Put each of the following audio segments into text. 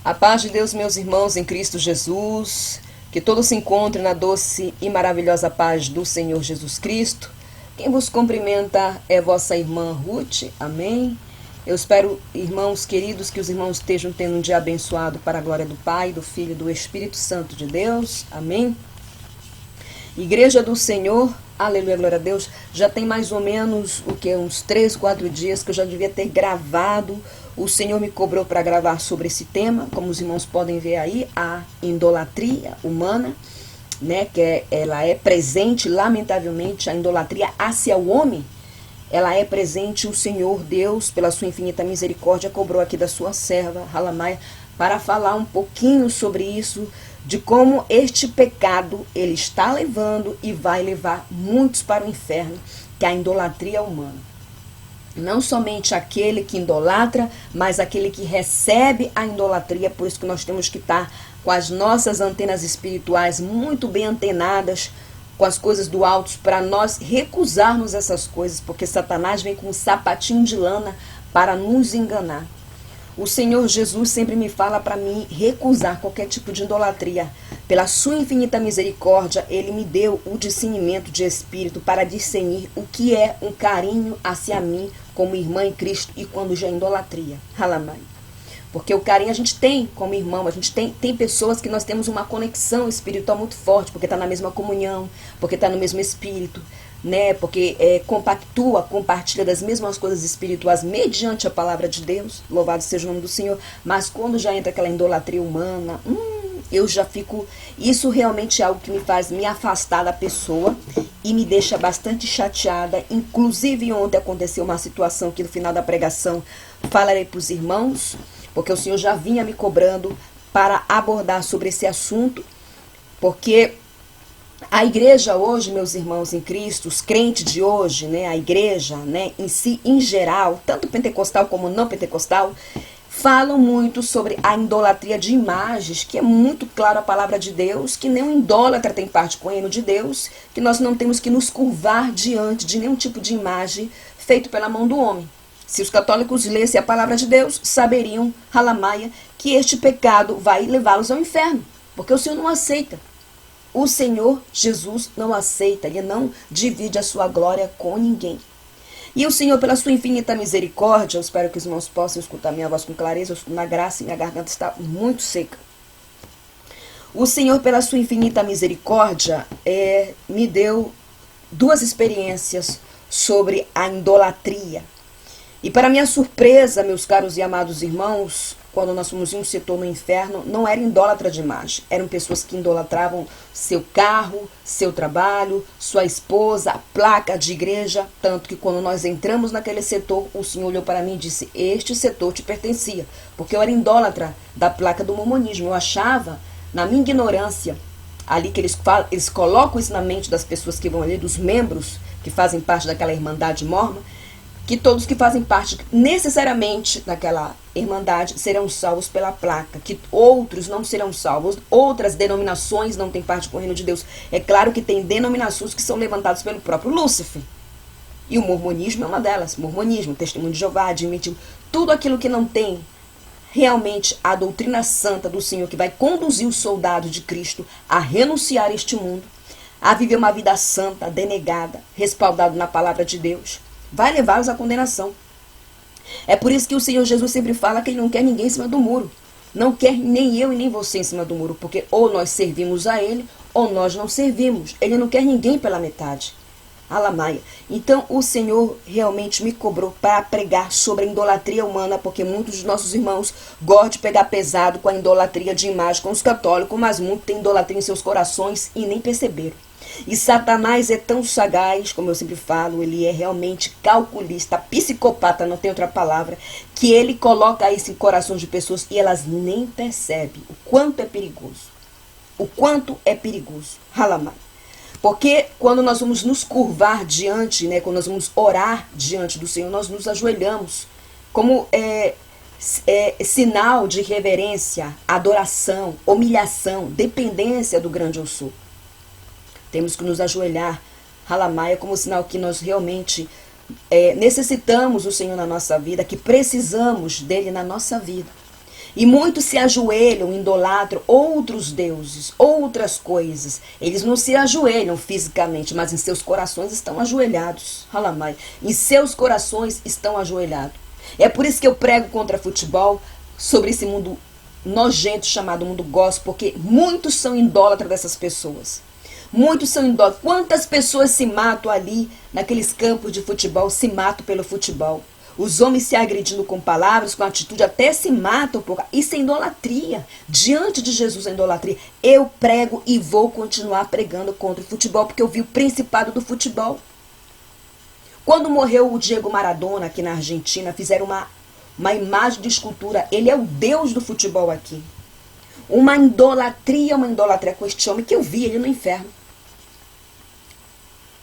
A paz de Deus, meus irmãos em Cristo Jesus, que todos se encontrem na doce e maravilhosa paz do Senhor Jesus Cristo. Quem vos cumprimenta é vossa irmã Ruth, amém? Eu espero, irmãos queridos, que os irmãos estejam tendo um dia abençoado para a glória do Pai, do Filho e do Espírito Santo de Deus, amém? Igreja do Senhor, aleluia, glória a Deus, já tem mais ou menos uns 3, 4 dias que eu já devia ter gravado. O Senhor me cobrou para gravar sobre esse tema, como os irmãos podem ver aí, a idolatria humana, né, ela é presente, lamentavelmente, a idolatria hacia o homem, ela é presente. O Senhor Deus, pela sua infinita misericórdia, cobrou aqui da sua serva, Halamaia, para falar um pouquinho sobre isso, de como este pecado, ele está levando e vai levar muitos para o inferno, que é a idolatria humana. Não somente aquele que idolatra, mas aquele que recebe a idolatria. Por isso que nós temos que estar com as nossas antenas espirituais muito bem antenadas com as coisas do alto, para nós recusarmos essas coisas, porque Satanás vem com um sapatinho de lana para nos enganar. O Senhor Jesus sempre me fala para mim recusar qualquer tipo de idolatria. Pela sua infinita misericórdia, Ele me deu o discernimento de espírito para discernir o que é um carinho hacia mim como irmã em Cristo e quando já é idolatria. Halamai. Porque o carinho a gente tem como irmão, a gente tem pessoas que nós temos uma conexão espiritual muito forte, porque está na mesma comunhão, porque está no mesmo espírito, né? Porque compartilha das mesmas coisas espirituais mediante a palavra de Deus, louvado seja o nome do Senhor. Mas quando já entra aquela idolatria humana, eu já fico... Isso realmente é algo que me faz me afastar da pessoa e me deixa bastante chateada. Inclusive ontem aconteceu uma situação que no final da pregação falarei para os irmãos, porque o Senhor já vinha me cobrando para abordar sobre esse assunto, porque a igreja hoje, meus irmãos em Cristo, os crentes de hoje, né, a igreja, né, em si, em geral, tanto pentecostal como não pentecostal, falam muito sobre a idolatria de imagens, que é muito claro a palavra de Deus, que nenhum idólatra tem parte com o reino de Deus, que nós não temos que nos curvar diante de nenhum tipo de imagem feito pela mão do homem. Se os católicos lessem a palavra de Deus, saberiam, Halamaia, que este pecado vai levá-los ao inferno, porque o Senhor não aceita. O Senhor Jesus não aceita, Ele não divide a sua glória com ninguém. E o Senhor, pela sua infinita misericórdia, eu espero que os irmãos possam escutar minha voz com clareza, eu estou na graça e minha garganta está muito seca. O Senhor, pela sua infinita misericórdia, me deu 2 experiências sobre a idolatria. E para minha surpresa, meus caros e amados irmãos, quando nós fomos em um setor no inferno, não era idólatra de imagem. Eram pessoas que idolatravam seu carro, seu trabalho, sua esposa, a placa de igreja. Tanto que quando nós entramos naquele setor, o Senhor olhou para mim e disse, este setor te pertencia. Porque eu era idólatra da placa do mormonismo. Eu achava, na minha ignorância, ali que eles colocam isso na mente das pessoas que vão ali, dos membros que fazem parte daquela irmandade mormon, que todos que fazem parte necessariamente daquela irmandade serão salvos pela placa, que outros não serão salvos, outras denominações não têm parte com o reino de Deus. É claro que tem denominações que são levantadas pelo próprio Lúcifer, e o mormonismo é uma delas. Mormonismo, testemunho de Jeová, admitiu tudo aquilo que não tem realmente a doutrina santa do Senhor, que vai conduzir os soldados de Cristo a renunciar a este mundo, a viver uma vida santa, denegada, respaldado na palavra de Deus, vai levá-los à condenação. É por isso que o Senhor Jesus sempre fala que Ele não quer ninguém em cima do muro. Não quer nem eu e nem você em cima do muro, porque ou nós servimos a Ele, ou nós não servimos. Ele não quer ninguém pela metade. Alamaia. Então o Senhor realmente me cobrou para pregar sobre a idolatria humana, porque muitos dos nossos irmãos gostam de pegar pesado com a idolatria de imagem com os católicos, mas muitos têm idolatria em seus corações e nem perceberam. E Satanás é tão sagaz, como eu sempre falo, ele é realmente calculista, psicopata, não tem outra palavra, que ele coloca isso em corações de pessoas e elas nem percebem o quanto é perigoso. O quanto é perigoso. Halamai. Porque quando nós vamos nos curvar diante, né, quando nós vamos orar diante do Senhor, nós nos ajoelhamos como sinal de reverência, adoração, humilhação, dependência do grande eu sou. Temos que nos ajoelhar, Halamaia, como sinal que nós realmente necessitamos do Senhor na nossa vida, que precisamos dele na nossa vida. E muitos se ajoelham, idolatram outros deuses, outras coisas. Eles não se ajoelham fisicamente, mas em seus corações estão ajoelhados. Halamai. Em seus corações estão ajoelhados. É por isso que eu prego contra futebol, sobre esse mundo nojento chamado mundo gospel, porque muitos são idólatras dessas pessoas. Muitos são idólatras. Quantas pessoas se matam ali, naqueles campos de futebol, se matam pelo futebol. Os homens se agredindo com palavras, com atitude, até se matam. Isso é idolatria. Diante de Jesus é idolatria. Eu prego e vou continuar pregando contra o futebol, porque eu vi o principado do futebol. Quando morreu o Diego Maradona aqui na Argentina, fizeram uma imagem de escultura. Ele é o Deus do futebol aqui. Uma idolatria com este homem, que eu vi ele no inferno.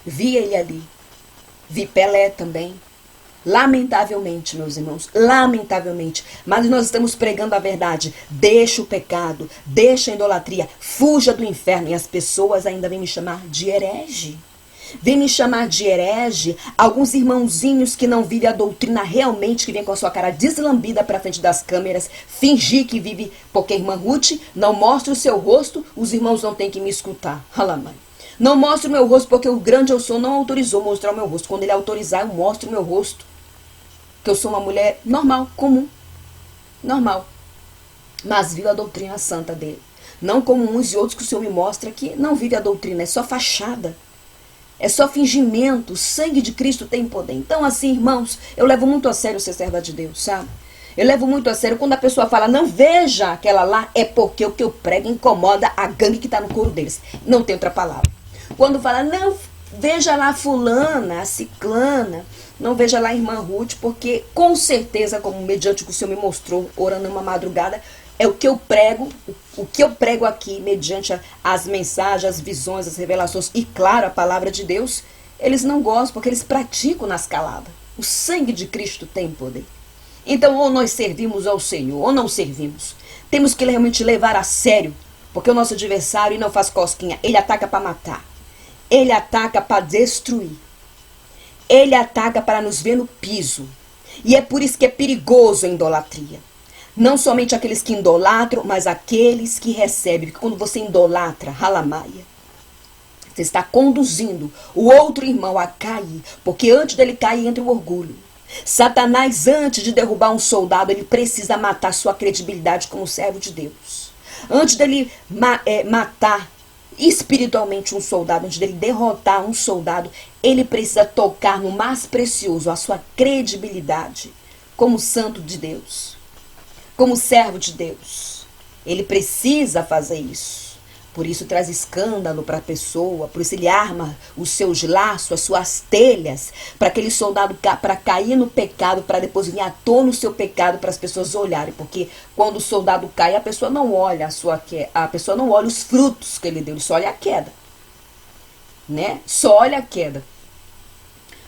Vi ele ali. Vi Pelé também. Lamentavelmente, meus irmãos, lamentavelmente. Mas nós estamos pregando a verdade. Deixa o pecado, deixa a idolatria, fuja do inferno. E as pessoas ainda vêm me chamar de herege. Vem me chamar de herege alguns irmãozinhos que não vivem a doutrina realmente, que vem com a sua cara deslambida para frente das câmeras, fingir que vive, porque irmã Ruth não mostra o seu rosto, os irmãos não têm que me escutar. Alamai. Não mostro o meu rosto porque o grande eu sou não autorizou mostrar o meu rosto. Quando ele autorizar, eu mostro o meu rosto. Que eu sou uma mulher normal, comum. Normal. Mas vivo a doutrina santa dele. Não como uns e outros que o Senhor me mostra que não vive a doutrina, é só fachada. É só fingimento. O sangue de Cristo tem poder. Então, assim, irmãos, eu levo muito a sério ser serva de Deus, sabe? Eu levo muito a sério. Quando a pessoa fala, não veja aquela lá, é porque o que eu prego incomoda a gangue que está no couro deles. Não tem outra palavra. Quando fala, não veja lá a fulana, a ciclana, não veja lá a irmã Ruth, porque com certeza, como mediante o que o Senhor me mostrou, orando uma madrugada, é o que eu prego aqui, mediante as mensagens, as visões, as revelações e, claro, a palavra de Deus, eles não gostam, porque eles praticam nas caladas. O sangue de Cristo tem poder. Então, ou nós servimos ao Senhor, ou não servimos. Temos que realmente levar a sério, porque o nosso adversário não faz cosquinha, ele ataca para matar. Ele ataca para destruir. Ele ataca para nos ver no piso. E é por isso que é perigoso a idolatria. Não somente aqueles que idolatram, mas aqueles que recebem. Porque quando você idolatra, halamaia, você está conduzindo o outro irmão a cair. Porque antes dele cair entra o orgulho. Satanás, antes de derrubar um soldado, ele precisa matar sua credibilidade como servo de Deus. Antes dele matar espiritualmente um soldado, antes dele derrotar um soldado, ele precisa tocar no mais precioso, a sua credibilidade como santo de Deus, como servo de Deus. Ele precisa fazer isso. Por isso traz escândalo para a pessoa, por isso ele arma os seus laços, as suas telhas, para aquele soldado para cair no pecado, para depois vir à tona o seu pecado para as pessoas olharem. Porque quando o soldado cai, a pessoa não olha a pessoa não olha os frutos que ele deu, ele só olha a queda. Né? Só olha a queda.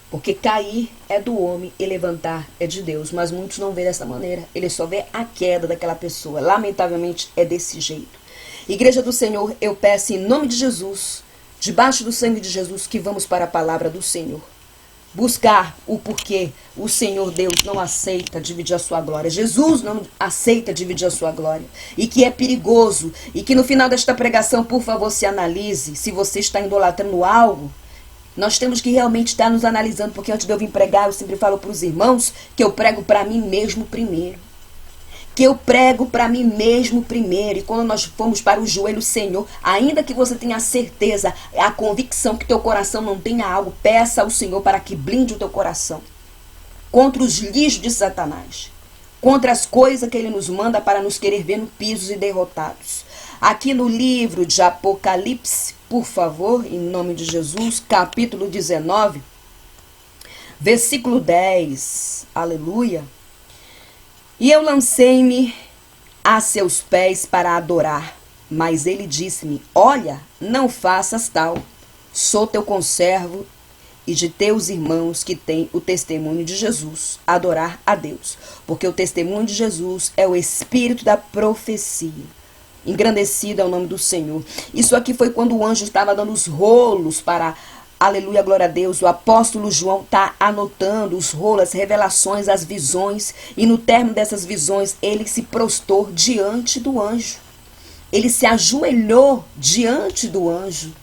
Porque cair é do homem e levantar é de Deus. Mas muitos não veem dessa maneira. Ele só vê a queda daquela pessoa. Lamentavelmente é desse jeito. Igreja do Senhor, eu peço em nome de Jesus, debaixo do sangue de Jesus, que vamos para a palavra do Senhor. Buscar o porquê o Senhor Deus não aceita dividir a sua glória. Jesus não aceita dividir a sua glória. E que é perigoso. E que no final desta pregação, por favor, se analise. Se você está idolatrando algo, nós temos que realmente estar nos analisando. Porque antes de eu vir pregar, eu sempre falo para os irmãos que eu prego para mim mesmo primeiro. Que eu prego para mim mesmo primeiro. E quando nós formos para o joelho, Senhor, ainda que você tenha a certeza, a convicção que teu coração não tenha algo, peça ao Senhor para que blinde o teu coração contra os lixos de Satanás, contra as coisas que ele nos manda para nos querer ver no piso e derrotados. Aqui no livro de Apocalipse, por favor, em nome de Jesus, capítulo 19, versículo 10, aleluia. E eu lancei-me a seus pés para adorar, mas ele disse-me, olha, não faças tal, sou teu conservo e de teus irmãos que têm o testemunho de Jesus, adorar a Deus, porque o testemunho de Jesus é o espírito da profecia. Engrandecido é o nome do Senhor. Isso aqui foi quando o anjo estava dando os rolos para aleluia, glória a Deus, o apóstolo João está anotando os rolos, as revelações, as visões, e no término dessas visões, ele se prostrou diante do anjo. Ele se ajoelhou diante do anjo,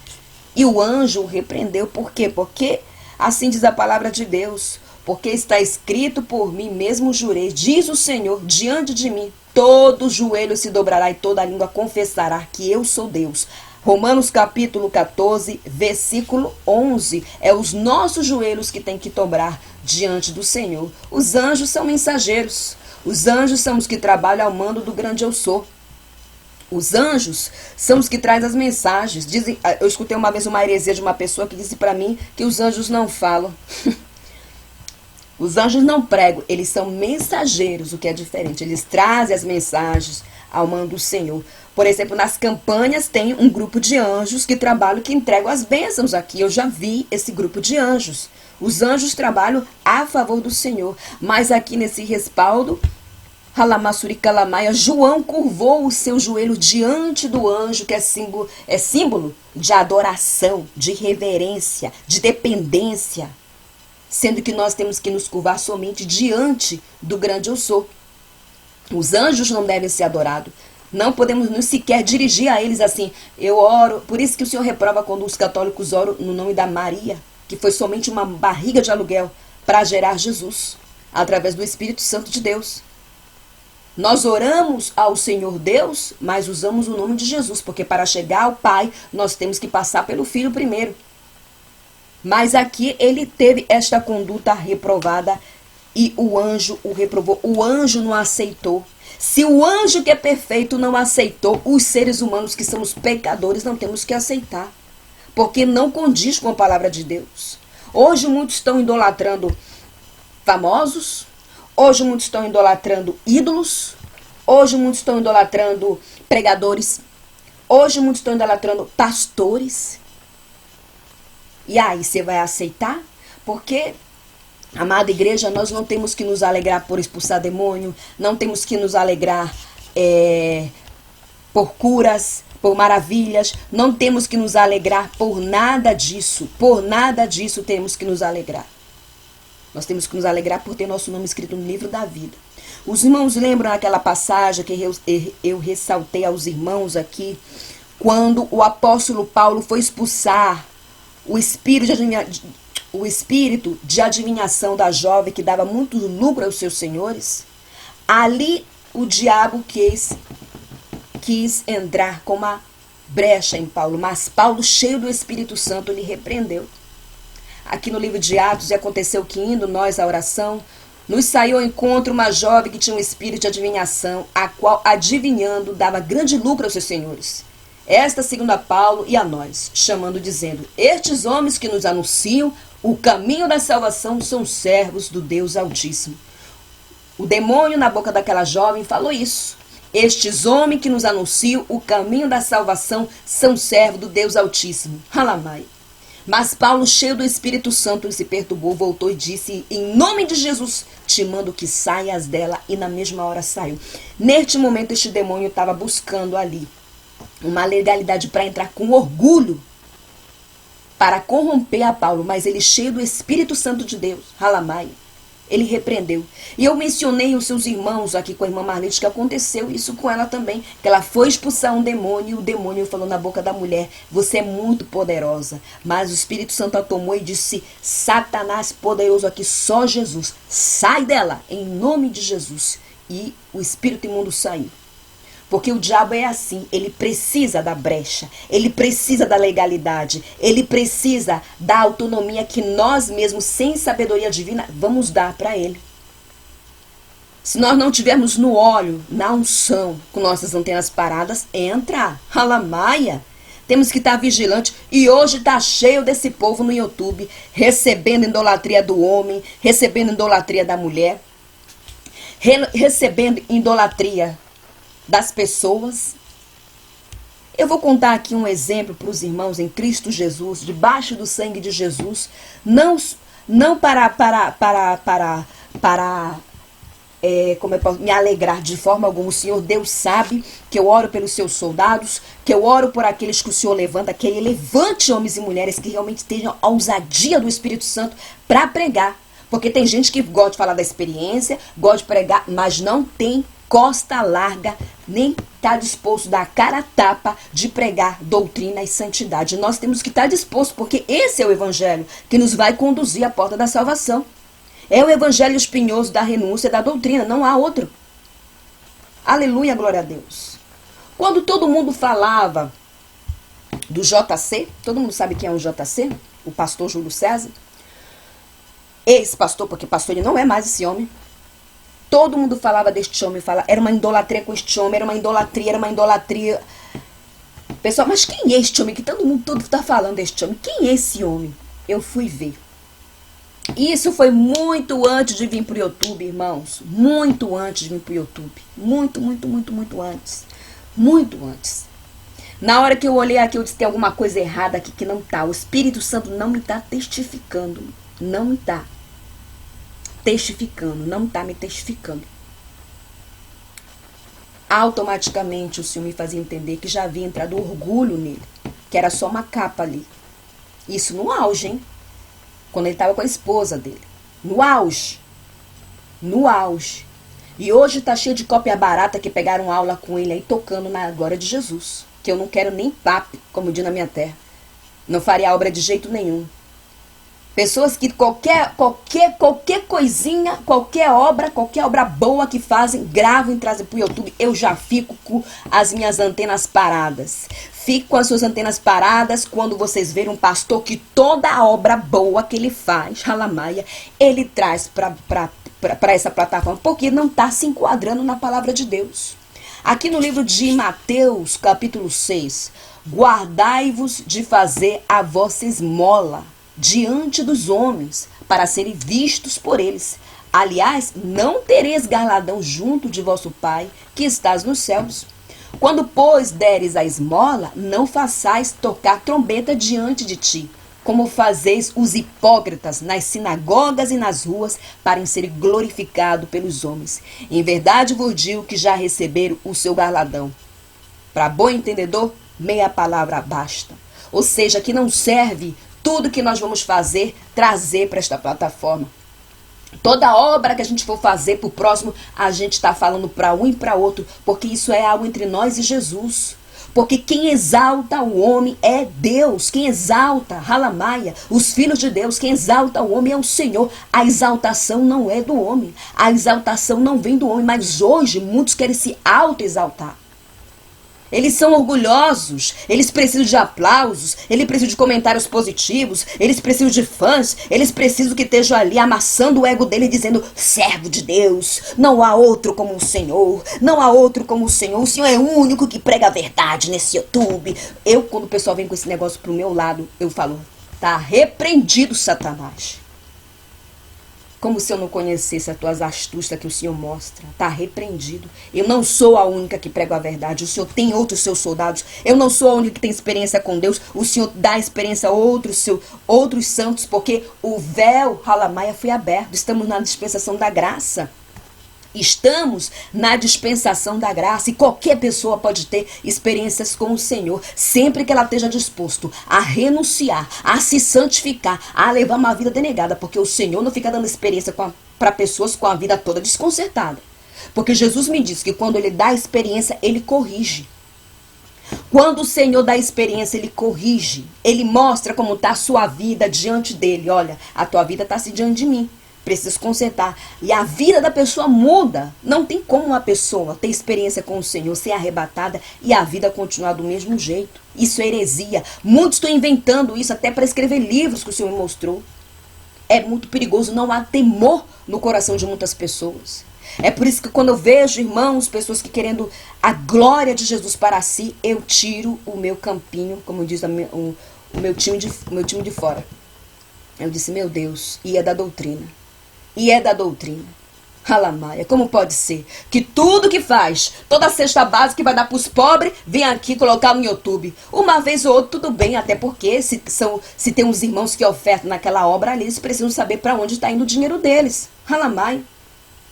e o anjo o repreendeu. Por quê? Porque assim diz a palavra de Deus, porque está escrito: por mim mesmo jurei, diz o Senhor, diante de mim todo joelho se dobrará e toda língua confessará que eu sou Deus. Romanos capítulo 14, versículo 11. É os nossos joelhos que tem que dobrar diante do Senhor. Os anjos são mensageiros. Os anjos são os que trabalham ao mando do grande eu sou. Os anjos são os que trazem as mensagens. Eu escutei uma vez uma heresia de uma pessoa que disse para mim que os anjos não falam. Os anjos não pregam, eles são mensageiros, o que é diferente. Eles trazem as mensagens ao mando do Senhor. Por exemplo, nas campanhas tem um grupo de anjos que trabalham, que entregam as bênçãos aqui. Eu já vi esse grupo de anjos. Os anjos trabalham a favor do Senhor. Mas aqui nesse respaldo, Halamassurikalamaia, João curvou o seu joelho diante do anjo, que é símbolo de adoração, de reverência, de dependência. Sendo que nós temos que nos curvar somente diante do grande eu sou. Os anjos não devem ser adorados. Não podemos nem sequer dirigir a eles assim. Eu oro, por isso que o Senhor reprova quando os católicos oram no nome da Maria, que foi somente uma barriga de aluguel para gerar Jesus, através do Espírito Santo de Deus. Nós oramos ao Senhor Deus, mas usamos o nome de Jesus, porque para chegar ao Pai, nós temos que passar pelo Filho primeiro. Mas aqui ele teve esta conduta reprovada e o anjo o reprovou. O anjo não aceitou. Se o anjo que é perfeito não aceitou, os seres humanos que somos pecadores não temos que aceitar. Porque não condiz com a palavra de Deus. Hoje muitos estão idolatrando famosos. Hoje muitos estão idolatrando ídolos. Hoje muitos estão idolatrando pregadores. Hoje muitos estão idolatrando pastores. E aí, você vai aceitar? Porque, amada igreja, nós não temos que nos alegrar por expulsar demônio, não temos que nos alegrar por curas, por maravilhas, não temos que nos alegrar por nada disso temos que nos alegrar. Nós temos que nos alegrar por ter nosso nome escrito no livro da vida. Os irmãos lembram aquela passagem que eu ressaltei aos irmãos aqui, quando o apóstolo Paulo foi expulsar o espírito de adivinhação da jovem que dava muito lucro aos seus senhores? Ali o diabo quis entrar com uma brecha em Paulo, mas Paulo, cheio do Espírito Santo, lhe repreendeu. Aqui no livro de Atos, aconteceu que, indo nós à oração, nos saiu ao encontro uma jovem que tinha um espírito de adivinhação, a qual, adivinhando, dava grande lucro aos seus senhores. Esta, segundo a Paulo e a nós, chamando, dizendo: estes homens que nos anunciam o caminho da salvação são servos do Deus Altíssimo. O demônio na boca daquela jovem falou isso. Estes homens que nos anunciam o caminho da salvação são servos do Deus Altíssimo. Halamai. Mas Paulo, cheio do Espírito Santo, se perturbou, voltou e disse: em nome de Jesus, te mando que saias dela. E na mesma hora saiu. Neste momento, este demônio estava buscando ali uma legalidade para entrar com orgulho, para corromper a Paulo, mas ele, cheio do Espírito Santo de Deus, Halamai, ele repreendeu. E eu mencionei os seus irmãos aqui com a irmã Marlete, que aconteceu isso com ela também, que ela foi expulsar um demônio, e o demônio falou na boca da mulher: você é muito poderosa. Mas o Espírito Santo a tomou e disse: Satanás poderoso aqui, só Jesus, sai dela, em nome de Jesus. E o espírito imundo saiu. Porque o diabo é assim, ele precisa da brecha, ele precisa da legalidade, ele precisa da autonomia que nós mesmos, sem sabedoria divina, vamos dar para ele. Se nós não tivermos no óleo, na unção, com nossas antenas paradas, entra, Halamaia. Temos que estar vigilante. E hoje está cheio desse povo no YouTube, recebendo idolatria do homem, recebendo idolatria da mulher, recebendo idolatria das pessoas. Eu vou contar aqui um exemplo para os irmãos em Cristo Jesus, debaixo do sangue de Jesus, não para como eu posso me alegrar de forma alguma. O Senhor Deus sabe que eu oro pelos seus soldados, que eu oro por aqueles que o Senhor levanta, que Ele levante homens e mulheres que realmente tenham a ousadia do Espírito Santo para pregar. Porque tem gente que gosta de falar da experiência, gosta de pregar, mas não tem costa larga, nem está disposto a dar a cara a tapa de pregar doutrina e santidade. Nós temos que estar dispostos, porque esse é o evangelho que nos vai conduzir à porta da salvação. É o evangelho espinhoso da renúncia, da doutrina, não há outro. Aleluia, glória a Deus. Quando todo mundo falava do JC, todo mundo sabe quem é o JC? O pastor Júlio César. Ex-pastor, porque pastor ele não é mais esse homem. Todo mundo falava deste homem, era uma idolatria com este homem, era uma idolatria. Pessoal, mas quem é este homem? Que todo mundo todo está falando deste homem. Quem é esse homem? Eu fui ver. Isso foi muito antes de vir para o YouTube, irmãos. Muito antes de vir para o YouTube. Muito antes. Muito antes. Na hora que eu olhei aqui, eu disse, tem alguma coisa errada aqui que não está. O Espírito Santo não me está testificando. Não me está testificando. Não está me testificando. Automaticamente o Senhor me fazia entender que já havia entrado orgulho nele. Que era só uma capa ali. Isso no auge, hein? Quando ele estava com a esposa dele. No auge. No auge. E hoje está cheio de cópia barata que pegaram aula com ele aí tocando na glória de Jesus. Que eu não quero nem papo, como diz na minha terra. Não faria obra de jeito nenhum. Pessoas que qualquer coisinha, qualquer obra boa que fazem, gravam e trazem para o YouTube, eu já fico com as minhas antenas paradas. Fico com as suas antenas paradas quando vocês verem um pastor que toda a obra boa que ele faz, Halamaia, ele traz para essa plataforma, porque não está se enquadrando na palavra de Deus. Aqui no livro de Mateus, capítulo 6, guardai-vos de fazer a vossa esmola diante dos homens, para serem vistos por eles. Aliás, não tereis galardão junto de vosso Pai, que estás nos céus. Quando, pois, deres a esmola, não façais tocar trombeta diante de ti, como fazeis os hipócritas nas sinagogas e nas ruas, para serem glorificados pelos homens. Em verdade vos digo que já receberam o seu galardão. Para bom entendedor, meia palavra basta. Ou seja, que não serve tudo que nós vamos fazer, trazer para esta plataforma. Toda obra que a gente for fazer para o próximo, a gente está falando para um e para outro, porque isso é algo entre nós e Jesus. Porque quem exalta o homem é Deus. Quem exalta, Halamaia, os filhos de Deus, quem exalta o homem é o Senhor. A exaltação não é do homem. A exaltação não vem do homem, mas hoje muitos querem se auto-exaltar. Eles são orgulhosos, eles precisam de aplausos, eles precisam de comentários positivos, eles precisam de fãs, eles precisam que estejam ali amassando o ego dele dizendo, servo de Deus, não há outro como o Senhor, não há outro como o Senhor é o único que prega a verdade nesse YouTube. Quando o pessoal vem com esse negócio pro meu lado, eu falo, tá repreendido, Satanás. Como se eu não conhecesse as tuas astúcias que o Senhor mostra. Está repreendido. Eu não sou a única que prego a verdade. O Senhor tem outros seus soldados. Eu não sou a única que tem experiência com Deus. O Senhor dá experiência a outros santos. Porque o véu, Halamaia, foi aberto. Estamos na dispensação da graça. Estamos na dispensação da graça e qualquer pessoa pode ter experiências com o Senhor, sempre que ela esteja disposto a renunciar, a se santificar, a levar uma vida denegada, porque o Senhor não fica dando experiência para pessoas com a vida toda desconcertada. Porque Jesus me disse que quando Ele dá experiência, Ele corrige. Quando o Senhor dá experiência, Ele corrige. Ele mostra como está a sua vida diante dEle. Olha, a tua vida está assim diante de mim. Precisa consertar. E a vida da pessoa muda. Não tem como uma pessoa ter experiência com o Senhor, ser arrebatada e a vida continuar do mesmo jeito. Isso é heresia. Muitos estão inventando isso até para escrever livros que o Senhor me mostrou. É muito perigoso. Não há temor no coração de muitas pessoas. É por isso que quando eu vejo, irmãos, pessoas que querendo a glória de Jesus para si, eu tiro o meu campinho, como diz o meu time de fora. Eu disse, meu Deus, e é da doutrina. E é da doutrina. Halamaia, como pode ser que tudo que faz, toda a cesta básica que vai dar para os pobres, vem aqui colocar no YouTube. Uma vez ou outra, tudo bem, até porque se tem uns irmãos que ofertam naquela obra ali, eles precisam saber para onde está indo o dinheiro deles. Halamaia.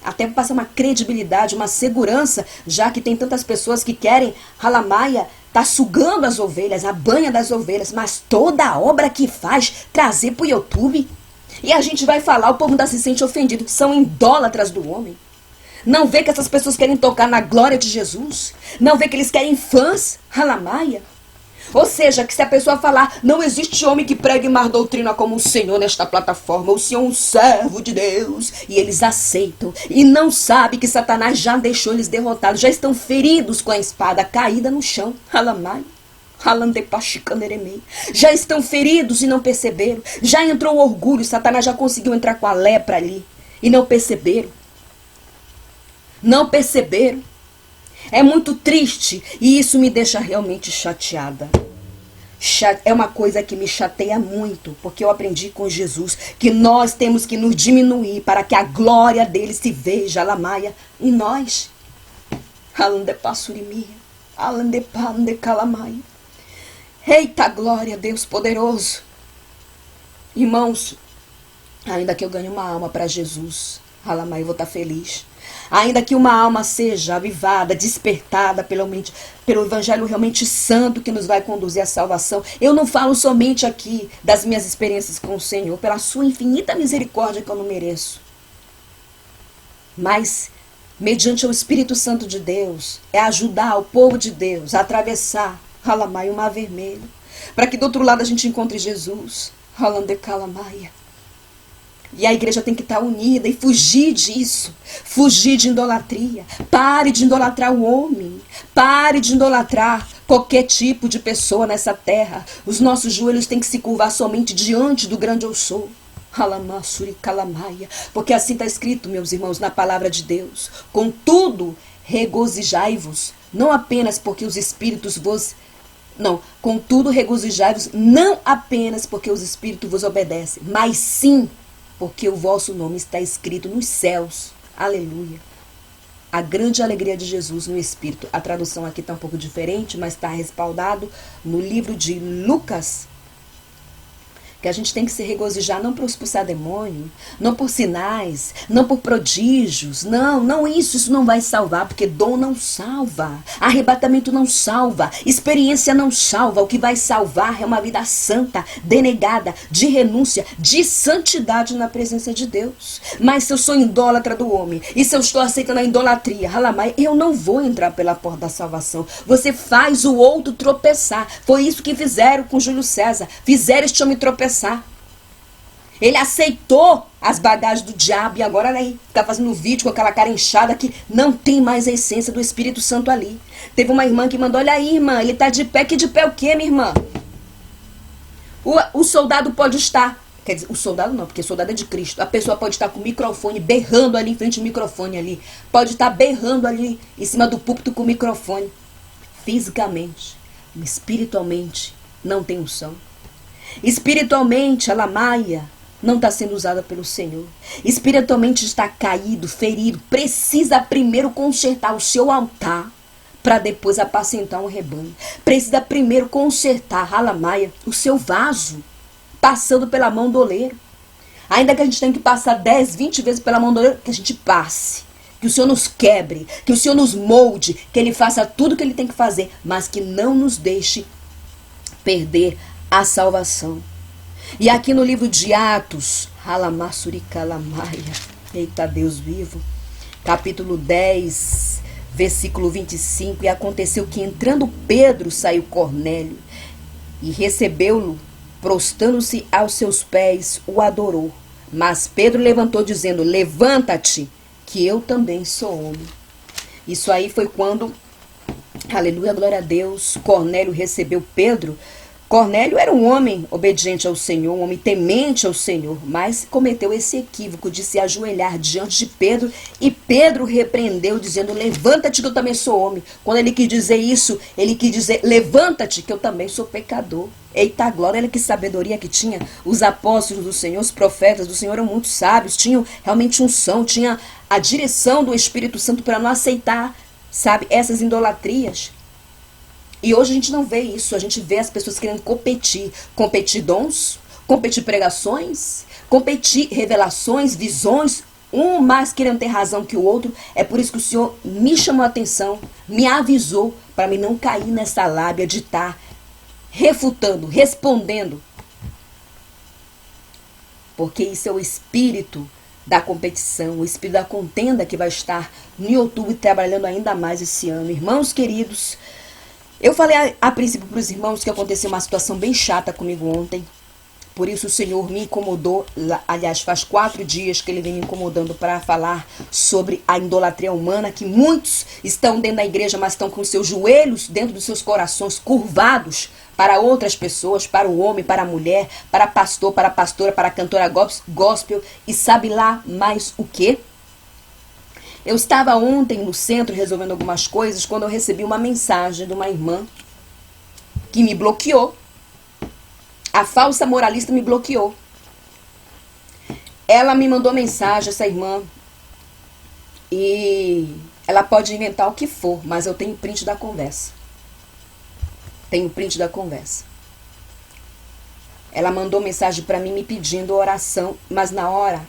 Até para passar uma credibilidade, uma segurança, já que tem tantas pessoas que querem, Halamaia, tá sugando as ovelhas, a banha das ovelhas, mas toda a obra que faz, trazer para o YouTube. E a gente vai falar, o povo ainda se sente ofendido, que são idólatras do homem. Não vê que essas pessoas querem tocar na glória de Jesus. Não vê que eles querem fãs, Halamaia. Ou seja, que se a pessoa falar, não existe homem que pregue mais doutrina como o Senhor nesta plataforma, o Senhor é um servo de Deus, e eles aceitam, e não sabem que Satanás já deixou eles derrotados, já estão feridos com a espada caída no chão, Halamai, Halandepachicaneremei, já estão feridos e não perceberam, já entrou o orgulho, Satanás já conseguiu entrar com a lepra ali, e não perceberam, É muito triste e isso me deixa realmente chateada. É uma coisa que me chateia muito, porque eu aprendi com Jesus que nós temos que nos diminuir para que a glória dele se veja, Alamaia, em nós. Eita glória, Deus poderoso. Irmãos, ainda que eu ganhe uma alma para Jesus, Alamaia, eu vou estar feliz. Ainda que uma alma seja avivada, despertada pelo evangelho realmente santo que nos vai conduzir à salvação. Eu não falo somente aqui das minhas experiências com o Senhor, pela sua infinita misericórdia que eu não mereço. Mas, mediante o Espírito Santo de Deus, é ajudar o povo de Deus a atravessar Halamai, o mar vermelho, para que do outro lado a gente encontre Jesus. Halandecalamaia. E a igreja tem que estar unida e fugir disso. Fugir de idolatria. Pare de idolatrar o homem. Pare de idolatrar qualquer tipo de pessoa nessa terra. Os nossos joelhos têm que se curvar somente diante do grande eu sou. Porque assim está escrito, meus irmãos, na palavra de Deus. Contudo, regozijai-vos, não apenas porque os espíritos vos... Não, contudo, regozijai-vos, não apenas porque os espíritos vos obedecem, mas sim porque o vosso nome está escrito nos céus. Aleluia. A grande alegria de Jesus no Espírito. A tradução aqui está um pouco diferente, mas está respaldado no livro de Lucas. Que a gente tem que se regozijar não por expulsar demônio, não por sinais, não por prodígios. Não isso não vai salvar, porque dom não salva, arrebatamento não salva, experiência não salva. O que vai salvar é uma vida santa, denegada, de renúncia, de santidade na presença de Deus. Mas se eu sou idólatra do homem, e se eu estou aceitando a idolatria, eu não vou entrar pela porta da salvação. Você faz o outro tropeçar. Foi isso que fizeram com Júlio César. Fizeram este homem tropeçar. Ele aceitou as bagagens do diabo e agora aí está fazendo um vídeo com aquela cara inchada que não tem mais a essência do Espírito Santo ali. Teve uma irmã que mandou, olha aí, irmã, ele está de pé. Que de pé o quê, minha irmã? O soldado pode estar, quer dizer, o soldado não, porque o soldado é de Cristo. A pessoa pode estar com o microfone, berrando ali em frente ao microfone ali. Pode estar berrando ali em cima do púlpito com o microfone. Fisicamente, espiritualmente, não tem unção. Espiritualmente, a lamaia não está sendo usada pelo Senhor. Espiritualmente está caído, ferido. Precisa primeiro consertar o seu altar para depois apacentar um rebanho. Precisa primeiro consertar, a lamaia, o seu vaso, passando pela mão do oleiro. Ainda que a gente tenha que passar 10, 20 vezes pela mão do oleiro, que a gente passe. Que o Senhor nos quebre, que o Senhor nos molde, que Ele faça tudo o que Ele tem que fazer, mas que não nos deixe perder a salvação. E aqui no livro de Atos, eita Deus vivo, capítulo 10, versículo 25, e aconteceu que entrando Pedro, saiu Cornélio, e recebeu-lo, prostrando-se aos seus pés, o adorou. Mas Pedro levantou, dizendo, levanta-te, que eu também sou homem. Isso aí foi quando, aleluia, glória a Deus, Cornélio recebeu Pedro. Cornélio era um homem obediente ao Senhor, um homem temente ao Senhor, mas cometeu esse equívoco de se ajoelhar diante de Pedro, e Pedro repreendeu, dizendo, levanta-te que eu também sou homem. Quando ele quis dizer isso, ele quis dizer, levanta-te que eu também sou pecador. Eita glória, olha que sabedoria que tinha. Os apóstolos do Senhor, os profetas do Senhor eram muito sábios, tinham realmente unção, tinha a direção do Espírito Santo para não aceitar, sabe, essas idolatrias. E hoje a gente não vê isso, a gente vê as pessoas querendo competir. Competir dons, competir pregações, competir revelações, visões, um mais querendo ter razão que o outro. É por isso que o Senhor me chamou a atenção, me avisou para mim não cair nessa lábia de estar refutando, respondendo. Porque isso é o espírito da competição, o espírito da contenda que vai estar no YouTube trabalhando ainda mais esse ano. Irmãos queridos, eu falei a princípio para os irmãos que aconteceu uma situação bem chata comigo ontem. Por isso o Senhor me incomodou, aliás, faz 4 dias que Ele vem me incomodando para falar sobre a idolatria humana, que muitos estão dentro da igreja, mas estão com seus joelhos dentro dos seus corações curvados para outras pessoas, para o homem, para a mulher, para pastor, para a pastora, para a cantora gospel e sabe lá mais o quê? Eu estava ontem no centro resolvendo algumas coisas quando eu recebi uma mensagem de uma irmã que me bloqueou. A falsa moralista me bloqueou. Ela me mandou mensagem, essa irmã, e ela pode inventar o que for, mas eu tenho print da conversa. Tenho print da conversa. Ela mandou mensagem para mim me pedindo oração, mas na hora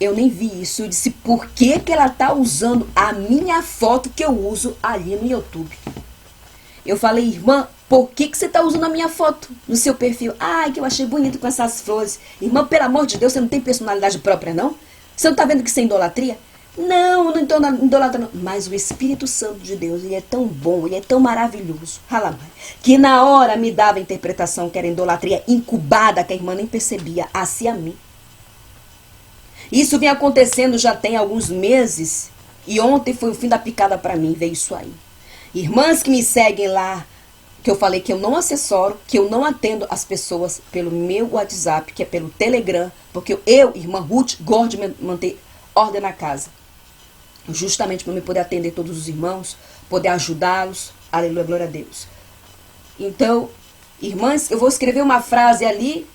eu nem vi isso. Eu disse, por que que ela tá usando a minha foto que eu uso ali no YouTube? Eu falei, irmã, por que você está usando a minha foto no seu perfil? Ai, que eu achei bonito com essas flores. Irmã, pelo amor de Deus, você não tem personalidade própria, não? Você não está vendo que isso é idolatria? Não, não estou idolatrando. Mas o Espírito Santo de Deus, ele é tão bom, ele é tão maravilhoso, que na hora me dava a interpretação que era idolatria incubada, que a irmã nem percebia, assim a mim. Isso vem acontecendo já tem alguns meses, e ontem foi o fim da picada para mim, veio isso aí. Irmãs que me seguem lá, que eu falei que eu não assessoro, que eu não atendo as pessoas pelo meu WhatsApp, que é pelo Telegram, porque eu, irmã Ruth, gosto de manter ordem na casa. Justamente para eu poder atender todos os irmãos, poder ajudá-los. Aleluia, glória a Deus. Então, irmãs, eu vou escrever uma frase ali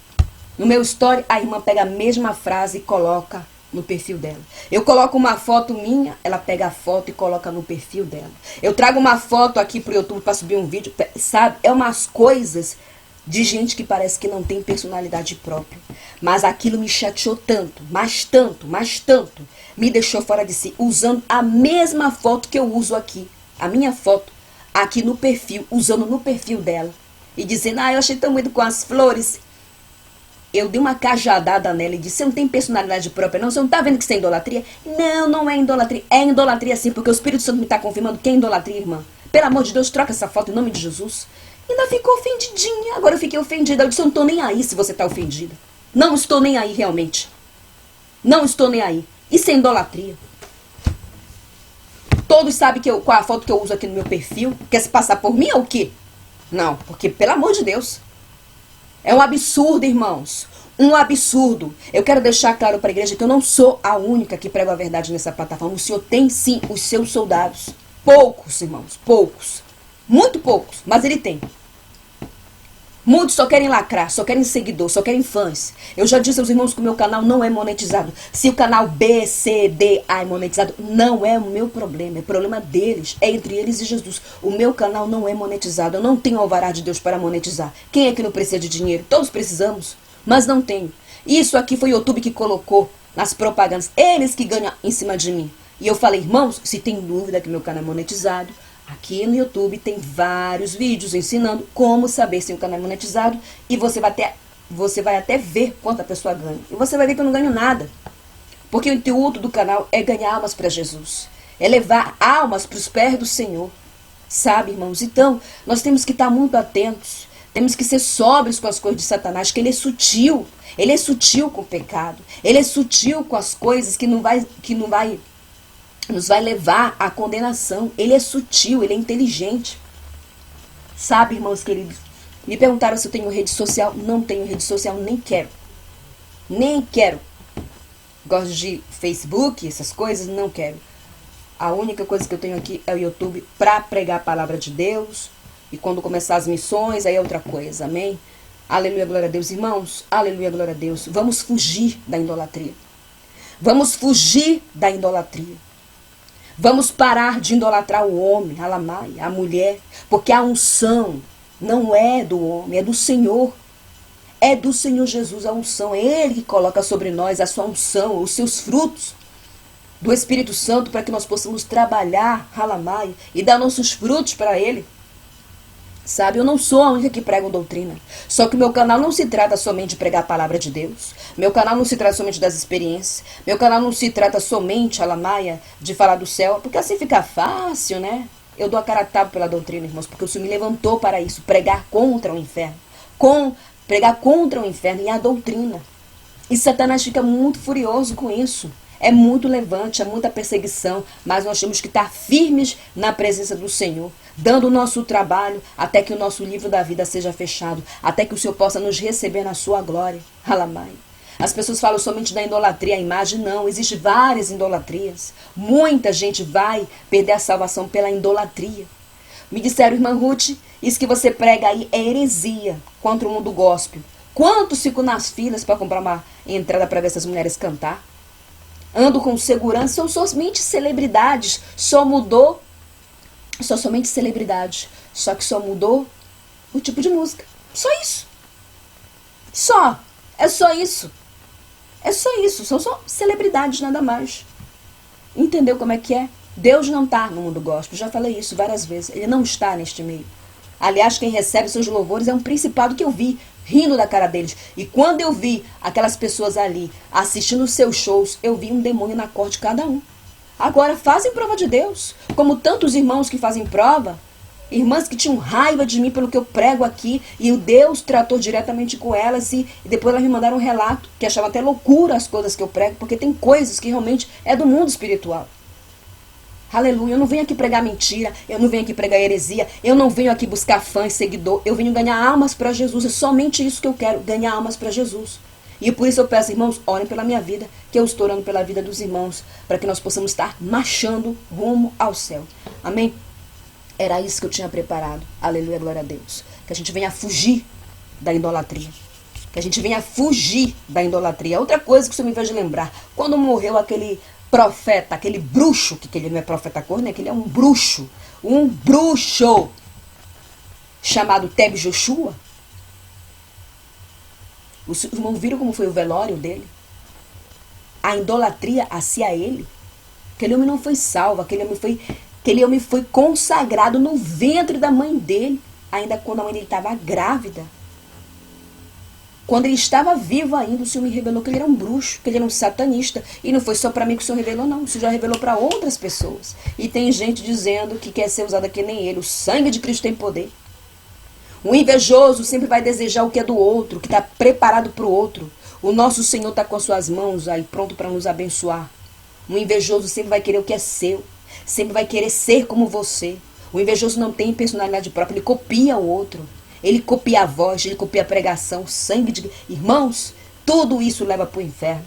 no meu story, a irmã pega a mesma frase e coloca no perfil dela. Eu coloco uma foto minha, ela pega a foto e coloca no perfil dela. Eu trago uma foto aqui pro YouTube para subir um vídeo, sabe? É umas coisas de gente que parece que não tem personalidade própria. Mas aquilo me chateou tanto, mas tanto, me deixou fora de si, usando a mesma foto que eu uso aqui. A minha foto aqui no perfil, usando no perfil dela. E dizendo, eu achei tão bonito com as flores. Eu dei uma cajadada nela e disse, você não tem personalidade própria não? Você não tá vendo que isso é idolatria? Não, não é idolatria. É idolatria sim, porque o Espírito Santo me tá confirmando que é idolatria, irmã. Pelo amor de Deus, troca essa foto em nome de Jesus. E ainda ficou ofendidinha. Agora eu fiquei ofendida. Eu disse, eu não tô nem aí se você tá ofendida. Não estou nem aí, realmente. Não estou nem aí. Isso é idolatria. Todos sabem qual a foto que eu uso aqui no meu perfil. Quer se passar por mim ou o quê? Não, porque pelo amor de Deus. É um absurdo, irmãos. Um absurdo. Eu quero deixar claro para a igreja que eu não sou a única que prega a verdade nessa plataforma. O Senhor tem sim os seus soldados. Poucos, irmãos. Poucos. Muito poucos. Mas Ele tem. Muitos só querem lacrar, só querem seguidor, só querem fãs. Eu já disse aos irmãos que o meu canal não é monetizado. Se o canal B, C, D, A é monetizado, não é o meu problema. É problema deles. É entre eles e Jesus. O meu canal não é monetizado. Eu não tenho alvará de Deus para monetizar. Quem é que não precisa de dinheiro? Todos precisamos, mas não tenho. Isso aqui foi o YouTube que colocou nas propagandas. Eles que ganham em cima de mim. E eu falei, irmãos, se tem dúvida que meu canal é monetizado, aqui no YouTube tem vários vídeos ensinando como saber se o canal é monetizado. E você vai até ver quanto a pessoa ganha. E você vai ver que eu não ganho nada. Porque o intuito do canal é ganhar almas para Jesus. É levar almas para os pés do Senhor. Sabe, irmãos? Então, nós temos que estar muito atentos. Temos que ser sóbrios com as coisas de Satanás, que ele é sutil. Ele é sutil com o pecado. Ele é sutil com as coisas que nos vai levar à condenação. Ele é sutil, ele é inteligente. Sabe, irmãos queridos? Me perguntaram se eu tenho rede social. Não tenho rede social, nem quero. Nem quero. Gosto de Facebook, essas coisas, não quero. A única coisa que eu tenho aqui é o YouTube para pregar a palavra de Deus. E quando começar as missões, aí é outra coisa, amém? Aleluia, glória a Deus, irmãos. Aleluia, glória a Deus. Vamos fugir da idolatria. Vamos fugir da idolatria. Vamos parar de idolatrar o homem, a mulher, porque a unção não é do homem, é do Senhor. É do Senhor Jesus a unção. É Ele que coloca sobre nós a sua unção, os seus frutos. do Espírito Santo para que nós possamos trabalhar, Halamai, e dar nossos frutos para Ele. Sabe, eu não sou a única que prega doutrina. Só que o meu canal não se trata somente de pregar a palavra de Deus. Meu canal não se trata somente das experiências. Meu canal não se trata somente, Alamaia, de falar do céu. Porque assim fica fácil, né? Eu dou a cara a tapa pela doutrina, irmãos. Porque o Senhor me levantou para isso. Pregar contra o inferno. Pregar contra o inferno e a doutrina. E Satanás fica muito furioso com isso. É muito levante, é muita perseguição, mas nós temos que estar firmes na presença do Senhor, dando o nosso trabalho até que o nosso livro da vida seja fechado, até que o Senhor possa nos receber na sua glória. Alamai. As pessoas falam somente da idolatria à imagem. Não, existem várias idolatrias. Muita gente vai perder a salvação pela idolatria. Me disseram, irmã Ruth, isso que você prega aí é heresia contra o mundo gospel. Quantos ficam nas filas para comprar uma entrada para ver essas mulheres cantar? Ando com segurança, são somente celebridades. Só mudou, são somente celebridades. Só que só mudou o tipo de música. Só isso. Só. É só isso. É só isso. São só celebridades, nada mais. Entendeu como é que é? Deus não está no mundo gospel. Já falei isso várias vezes. Ele não está neste meio. Aliás, quem recebe seus louvores é um principado que eu vi rindo da cara deles. E quando eu vi aquelas pessoas ali assistindo os seus shows, eu vi um demônio na cor de cada um. Agora, fazem prova de Deus. Como tantos irmãos que fazem prova, irmãs que tinham raiva de mim pelo que eu prego aqui, e o Deus tratou diretamente com elas, e depois elas me mandaram um relato, que achavam até loucura as coisas que eu prego, porque tem coisas que realmente é do mundo espiritual. Aleluia, eu não venho aqui pregar mentira, eu não venho aqui pregar heresia, eu não venho aqui buscar fã e seguidor, eu venho ganhar almas para Jesus, é somente isso que eu quero, ganhar almas para Jesus. E por isso eu peço, irmãos, orem pela minha vida, que eu estou orando pela vida dos irmãos, para que nós possamos estar marchando rumo ao céu. Amém? Era isso que eu tinha preparado, aleluia, glória a Deus. Que a gente venha fugir da idolatria. Que a gente venha fugir da idolatria. Outra coisa que o Senhor me fez lembrar, quando morreu aquele profeta, aquele bruxo, que ele não é profeta cor, né? Que ele é um bruxo, chamado Teb Joshua. Os irmãos viram como foi o velório dele? A idolatria hacia ele. Aquele homem não foi salvo, aquele homem foi consagrado no ventre da mãe dele, ainda quando a mãe dele estava grávida. Quando ele estava vivo ainda, o Senhor me revelou que ele era um bruxo, que ele era um satanista. E não foi só para mim que o Senhor revelou, não. O Senhor já revelou para outras pessoas. E tem gente dizendo que quer ser usada que nem ele. O sangue de Cristo tem poder. O invejoso sempre vai desejar o que é do outro, que está preparado para o outro. O nosso Senhor está com as suas mãos aí pronto para nos abençoar. O invejoso sempre vai querer o que é seu. Sempre vai querer ser como você. O invejoso não tem personalidade própria, ele copia o outro. Ele copia a voz, ele copia a pregação, o sangue de... Irmãos, tudo isso leva para o inferno.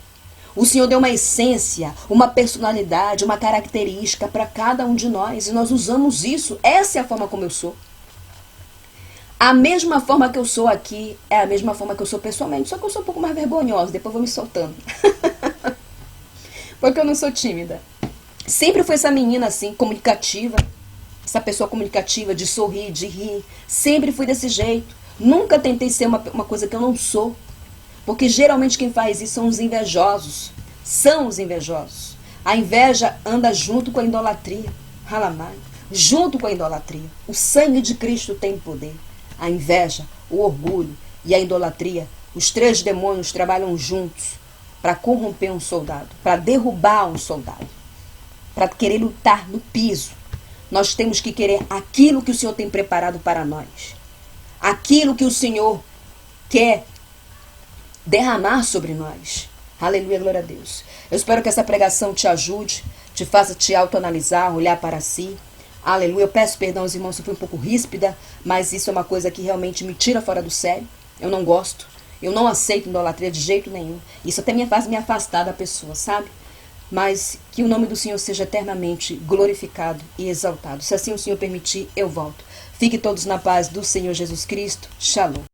O Senhor deu uma essência, uma personalidade, uma característica para cada um de nós. E nós usamos isso. Essa é a forma como eu sou. A mesma forma que eu sou aqui é a mesma forma que eu sou pessoalmente. Só que eu sou um pouco mais vergonhosa. Depois eu vou me soltando. Porque eu não sou tímida. Sempre fui essa menina assim, comunicativa. Essa pessoa comunicativa, de sorrir, de rir. Sempre fui desse jeito. Nunca tentei ser uma coisa que eu não sou. Porque geralmente quem faz isso são os invejosos. São os invejosos. A inveja anda junto com a idolatria. Halamai. Junto com a idolatria. O sangue de Cristo tem poder. A inveja, o orgulho e a idolatria. Os três demônios trabalham juntos para corromper um soldado. Para derrubar um soldado. Para querer lutar no piso. Nós temos que querer aquilo que o Senhor tem preparado para nós. Aquilo que o Senhor quer derramar sobre nós. Aleluia, glória a Deus. Eu espero que essa pregação te ajude, te faça te autoanalisar, olhar para si. Aleluia. Eu peço perdão aos irmãos se eu fui um pouco ríspida, mas isso é uma coisa que realmente me tira fora do sério. Eu não gosto. Eu não aceito idolatria de jeito nenhum. Isso até me faz me afastar da pessoa, sabe? Mas que o nome do Senhor seja eternamente glorificado e exaltado. Se assim o Senhor permitir, eu volto. Fiquem todos na paz do Senhor Jesus Cristo. Shalom.